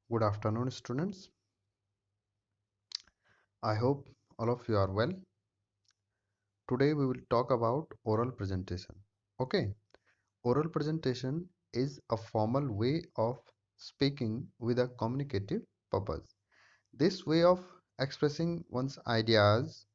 Good afternoon, students. I hope all of you are well. Today we will talk about oral presentation. Okay, oral presentation is a formal way of speaking with a communicative purpose. This way of expressing one's ideas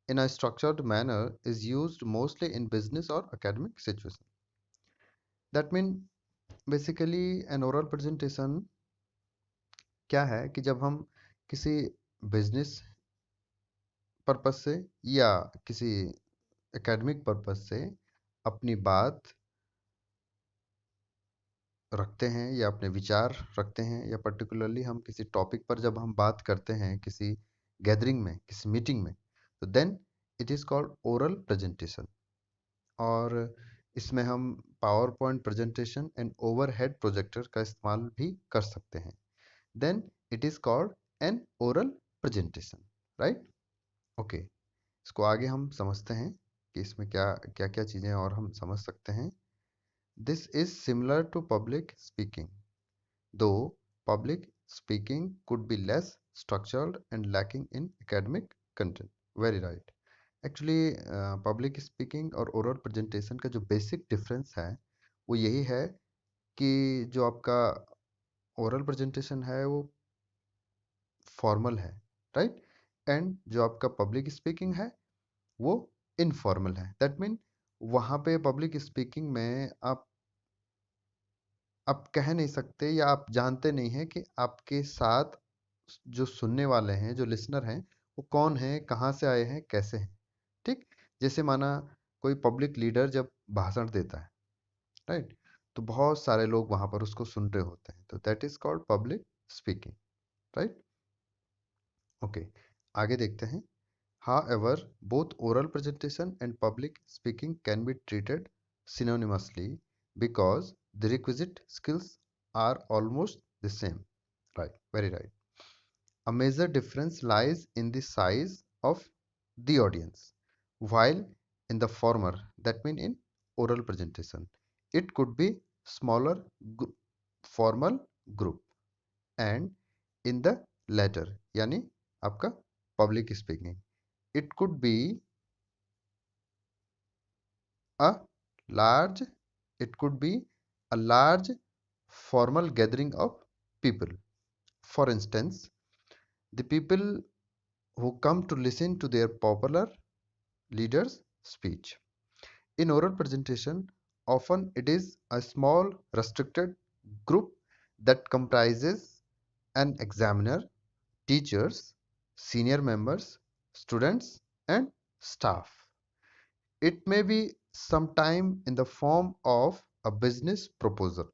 in a structured manner is used mostly in business or academic situations. That means basically an oral presentation क्या है कि जब हम किसी business purpose से या किसी academic purpose से अपनी बात रखते हैं या अपने विचार रखते हैं या पर्टिकुलरली हम किसी टॉपिक पर जब हम बात करते हैं किसी गैदरिंग में किसी मीटिंग में तो then it is called oral presentation. और इसमें हम PowerPoint presentation and overhead projector का इस्तेमाल भी कर सकते हैं। Then it is called an oral presentation, right. Okay, इसको आगे हम समझते हैं कि इसमें क्या क्या क्या चीज़ें और हम समझ सकते हैं। This is similar to public speaking, though public speaking could be less structured and lacking in academic content. Very right. Actually, public speaking और ओरल प्रेजेंटेशन का जो बेसिक डिफरेंस है वो यही है कि जो आपका ओरल प्रेजेंटेशन है वो फॉर्मल है, राइट, एंड जो आपका पब्लिक स्पीकिंग है वो इनफॉर्मल है। दैट मीन वहाँ पे पब्लिक स्पीकिंग में आप कह नहीं सकते या आप जानते नहीं हैं कि आपके साथ जो सुनने वाले हैं, जो लिसनर हैं, वो कौन है, कहाँ से आए हैं, कैसे हैं। ठीक, जैसे माना कोई पब्लिक लीडर जब भाषण देता है, राइट, तो बहुत सारे लोग वहां पर उसको सुन रहे होते हैं, तो that is called public speaking, right. Okay, आगे देखते हैं। However, both oral presentation and public speaking can be treated synonymously because the requisite skills are almost the same. Right, very right. A major difference lies in the size of the audience. While in the former, that means in oral presentation, it could be smaller formal group, and in the latter, यानी आपका public speaking, it could be a large it could be a large formal gathering of people. For instance, the people who come to listen to their popular leaders speech. In oral presentation, often it is a small restricted group that comprises an examiner, teachers, senior members, students, and staff. It may be sometime in the form of a business proposal.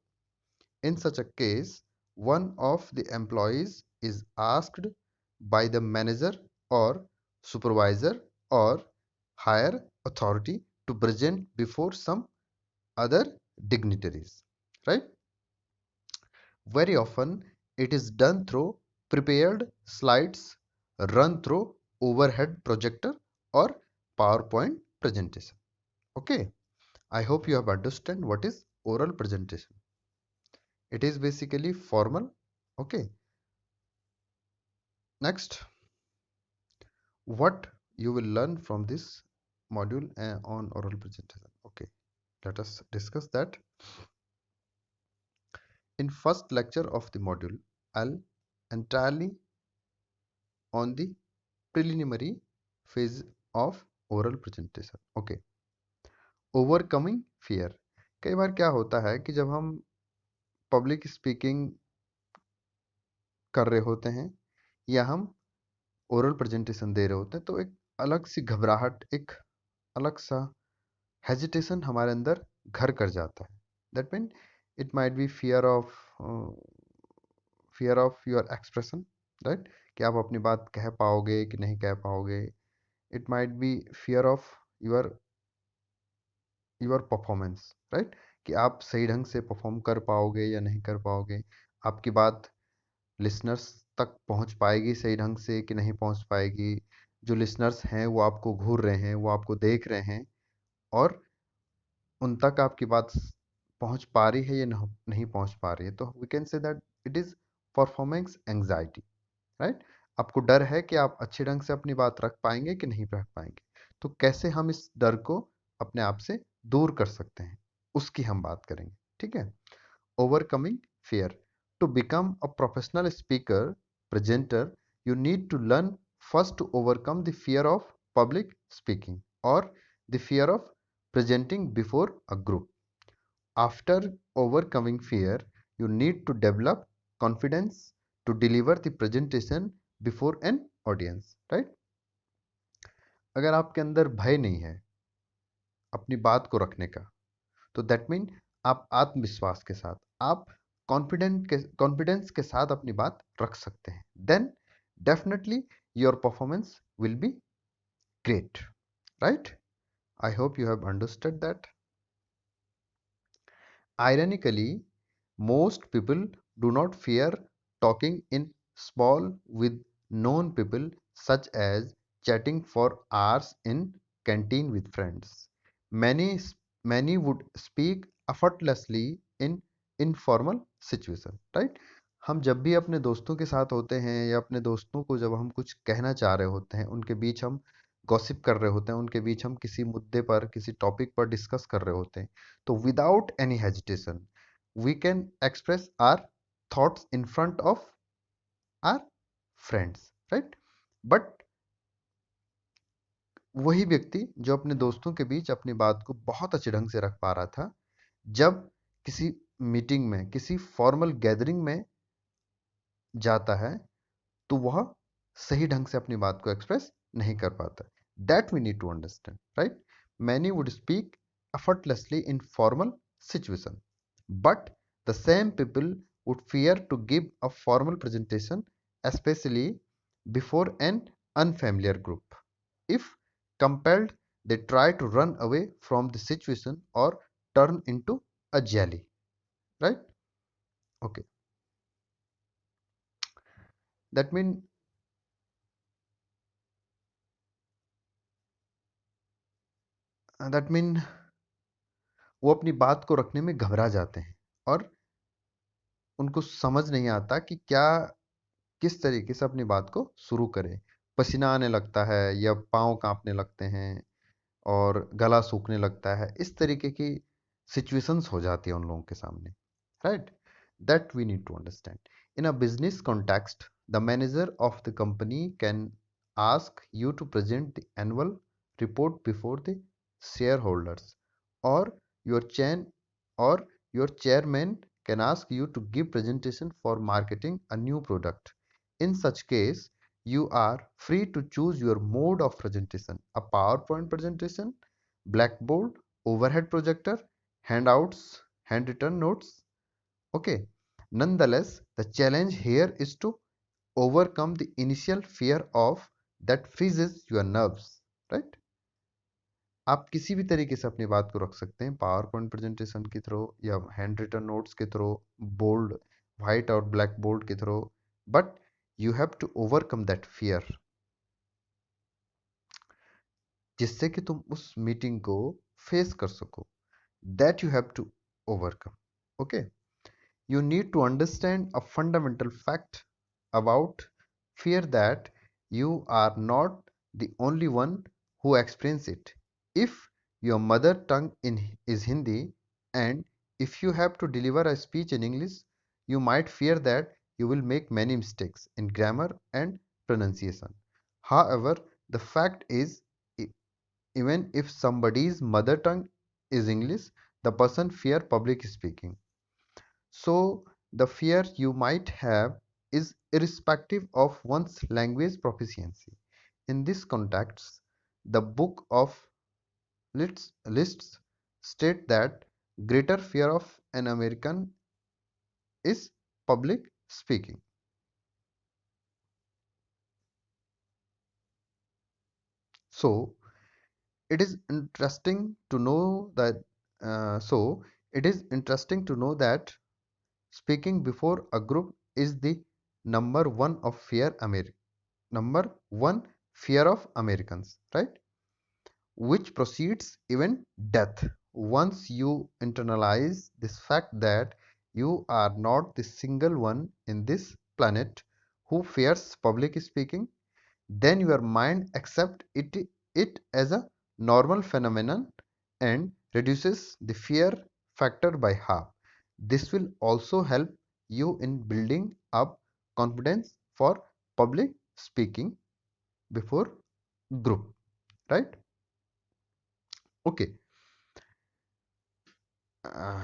In such a case, one of the employees is asked by the manager or supervisor or higher authority to present before some other dignitaries, right? Very often it is done through prepared slides run through overhead projector or PowerPoint presentation. Okay, I hope you have understood what is oral presentation. It is basically formal. Okay, next, what you will learn from this module on oral presentation. Okay, let us discuss that. In first lecture of the module, I'll entirely on the preliminary phase of oral presentation. Okay, overcoming fear. कई बार क्या होता है कि जब हम public speaking कर रहे होते हैं या हम ओरल प्रेजेंटेशन दे रहे होते हैं तो एक अलग सी घबराहट, एक अलग सा हेजिटेशन हमारे अंदर घर कर जाता है। That mean it might be fear of your expression, right, कि आप अपनी बात कह पाओगे कि नहीं कह पाओगे। It might be fear of your your performance, right, कि आप सही ढंग से परफॉर्म कर पाओगे या नहीं कर पाओगे, आपकी बात लिसनर्स तक पहुंच पाएगी सही ढंग से कि नहीं पहुंच पाएगी। जो लिसनर्स हैं वो आपको घूर रहे हैं, वो आपको देख रहे हैं, और उन तक आपकी बात पहुंच पा रही है या नहीं पहुंच पा रही है। तो we can say that it is performance anxiety, right. आपको डर है कि आप अच्छे ढंग से अपनी बात रख पाएंगे कि नहीं रख पाएंगे, तो कैसे हम इस डर को अपने आप से दूर कर सकते हैं, उसकी हम बात करेंगे, ठीक है। Overcoming fear. To become a professional speaker, presenter, you need to learn first to overcome the fear of public speaking or the fear of presenting before a group. After overcoming fear, you need to develop confidence to deliver the presentation before an audience, right? अगर आपके अंदर भय नहीं है अपनी बात को रखने का, तो दैट मीन आप आत्मविश्वास के साथ, आप कॉन्फिडेंस के साथ अपनी बात रख सकते हैं, then definitely your performance will be great, right. I hope you have understood that. Ironically, most people do not fear talking in small with known people, such as chatting for hours in canteen with friends. Many many would speak effortlessly in informal situation, right? हम जब भी अपने दोस्तों के साथ होते हैं या अपने दोस्तों को जब हम कुछ कहना चाह रहे होते हैं, उनके बीच हम गॉसिप कर रहे होते हैं, उनके बीच हम किसी मुद्दे पर किसी टॉपिक पर डिस्कस कर रहे होते हैं, तो without any hesitation we can express our thoughts in front of our friends, right? But वही व्यक्ति जो अपने दोस्तों के बीच अपनी बात को बहुत अच्छे ढंग से रख पा रहा था, जब किसी मीटिंग में किसी फॉर्मल गैदरिंग में जाता है, तो वह सही ढंग से अपनी बात को एक्सप्रेस नहीं कर पाता। That we need to understand, right. Many would speak effortlessly in formal situation, but the same people would fear to give a formal presentation, especially before an unfamiliar group. If compelled, they try to run away from the situation or turn into a jelly, right? Okay, that mean that mean वो अपनी बात को रखने में घबरा जाते हैं और उनको समझ नहीं आता कि क्या किस तरीके से अपनी बात को शुरू करें। पसीना आने लगता है या पाँव कांपने लगते हैं और गला सूखने लगता है, इस तरीके की सिचुएशंस हो जाती है उन लोगों के सामने, right. That we need to understand. In a business context, the manager of the company can ask you to present the annual report before the shareholders, और your chair or your chairman can ask you to give presentation for marketing a new product. In such case, you are free to choose your mode of presentation: a PowerPoint presentation, blackboard, overhead projector, handouts, handwritten notes. Okay. Nonetheless, the challenge here is to overcome the initial fear of that freezes your nerves, right? आप किसी भी तरीके से अपनी बात को रख सकते हैं, पावर पॉइंट प्रेजेंटेशन के थ्रू या हैंड रिटन नोट्स के थ्रू, बोल्ड वाइट और ब्लैक बोर्ड के through, but you have to overcome that fear, जिससे कि तुम उस मीटिंग को फेस कर सको। That you have to overcome, okay. You need to understand a fundamental fact about fear, that you are not the only one who experience it. If your mother tongue is Hindi, and if you have to deliver a speech in English, you might fear that you will make many mistakes in grammar and pronunciation. However, the fact is, e- even if somebody's mother tongue is English, the person fear public speaking. So, the fear you might have is irrespective of one's language proficiency. In this context, the Book of Lists state that greater fear of an American is public speaking. So, it is interesting to know that so it is interesting to know that speaking before a group is the number one fear of Americans, right? Which precedes even death. Once you internalize this fact that you are not the single one in this planet who fears public speaking, then your mind accepts it as a normal phenomenon and reduces the fear factor by half. This will also help you in building up confidence for public speaking before group, right? Okay,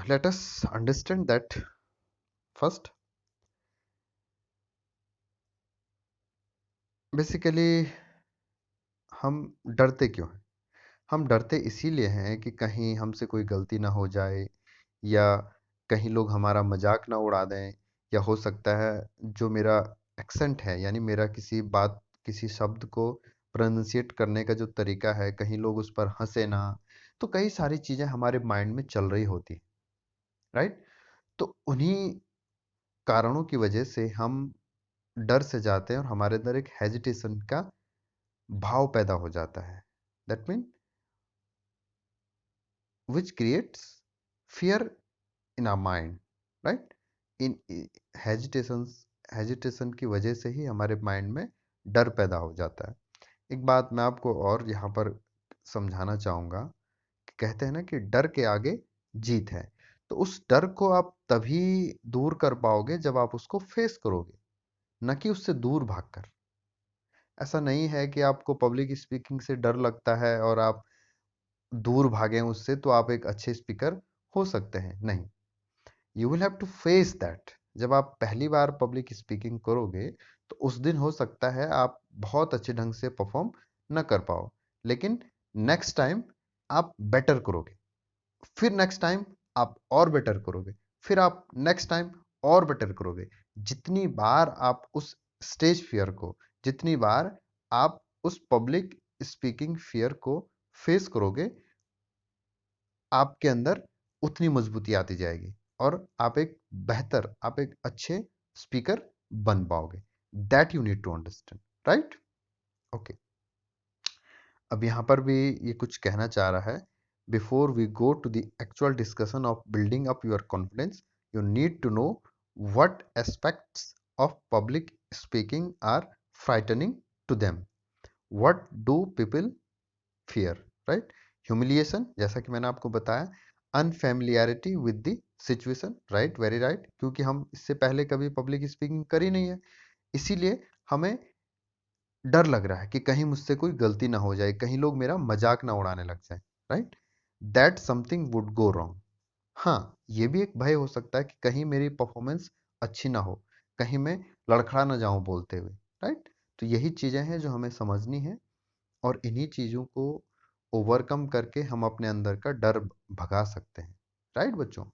let us understand that first. Basically हम डरते क्यों हैं? हम डरते इसीलिए हैं कि कहीं हमसे कोई गलती ना हो जाए, या कहीं लोग हमारा मजाक ना उड़ा दें, या हो सकता है जो मेरा एक्सेंट है, यानी मेरा किसी बात किसी शब्द को प्रोनाउंसिएट करने का जो तरीका है, कहीं लोग उस पर हंसे ना। तो कई सारी चीज़ें हमारे माइंड में चल रही होती, राइट? तो उन्हीं कारणों की वजह से हम डर से जाते हैं और हमारे अंदर एक हेजिटेशन का भाव पैदा हो जाता है। That mean which creates fear in our mind, right? In hesitation की वजह से ही हमारे माइंड में डर पैदा हो जाता है। एक बात मैं आपको और यहाँ पर समझाना चाहूँगा कि कहते हैं ना कि डर के आगे जीत है। तो उस डर को आप तभी दूर कर पाओगे जब आप उसको फेस करोगे, न कि उससे दूर भागकर। ऐसा नहीं है कि आपको पब्लिक स्पीकिंग से डर लगता है और आप दूर भागें उससे तो आप एक अच्छे स्पीकर हो सकते हैं, नहीं। You will have to face that. जब आप पहली बार पब्लिक स्पीकिंग करोगे तो उस दिन हो सकता है आप बहुत अच्छे ढंग से परफॉर्म न कर पाओ, लेकिन नेक्स्ट टाइम आप बेटर करोगे, फिर नेक्स्ट टाइम आप और बेटर करोगे, फिर आप नेक्स्ट टाइम और बेटर करोगे। जितनी बार आप उस स्टेज फियर को, जितनी बार आप उस पब्लिक स्पीकिंग फियर को फेस करोगे, आपके अंदर उतनी मजबूती आती जाएगी और आप एक अच्छे स्पीकर बन पाओगे। That you need to understand, right? Okay, अब यहाँ पर भी ये कुछ कहना चाह रहा है। Before we go to the actual discussion of building up your confidence, you need to know what aspects of public speaking are frightening to them. What do people fear, right? Humiliation, जैसा कि मैंने आपको बताया। Unfamiliarity with the situation, right, very right, क्योंकि हम इससे पहले कभी पब्लिक स्पीकिंग करी नहीं है, इसीलिए हमें डर लग रहा है कि कहीं मुझसे कोई गलती ना हो जाए, कहीं लोग मेरा मजाक ना उड़ाने लग जाए, right? That something would go wrong. हाँ, ये भी एक भय हो सकता है कि कहीं मेरी परफॉर्मेंस अच्छी ना हो, कहीं मैं लड़खड़ा ना जाऊं बोलते हुए, राइट? तो यही चीजें हैं जो हमें समझनी है, और इन्हीं चीज़ों को ओवरकम करके हम अपने अंदर का डर भगा सकते हैं, राइट बच्चों?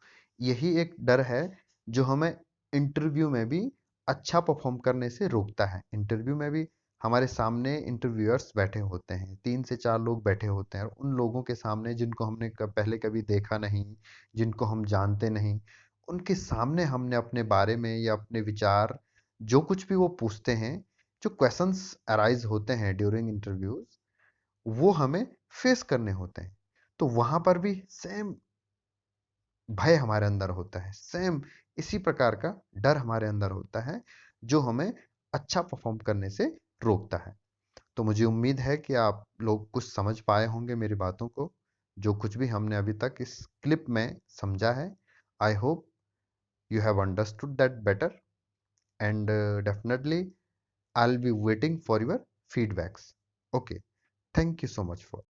यही एक डर है जो हमें इंटरव्यू में भी अच्छा परफॉर्म करने से रोकता है। इंटरव्यू में भी हमारे सामने इंटरव्यूअर्स बैठे होते हैं, 3 से 4 लोग बैठे होते हैं, और उन लोगों के सामने जिनको हमने पहले कभी देखा नहीं, जिनको हम जानते नहीं, उनके सामने हमने अपने बारे में या अपने विचार, जो कुछ भी वो पूछते हैं, जो क्वेश्चंस अराइज होते हैं ड्यूरिंग इंटरव्यूज, वो हमें फेस करने होते हैं। तो वहां पर भी सेम भय हमारे अंदर होता है, सेम इसी प्रकार का डर हमारे अंदर होता है जो हमें अच्छा परफॉर्म करने से रोकता है। तो मुझे उम्मीद है कि आप लोग कुछ समझ पाए होंगे मेरी बातों को, जो कुछ भी हमने अभी तक इस क्लिप में समझा है। आई hope you have understood that better, and definitely I will be waiting for your feedbacks. Okay, thank you so much for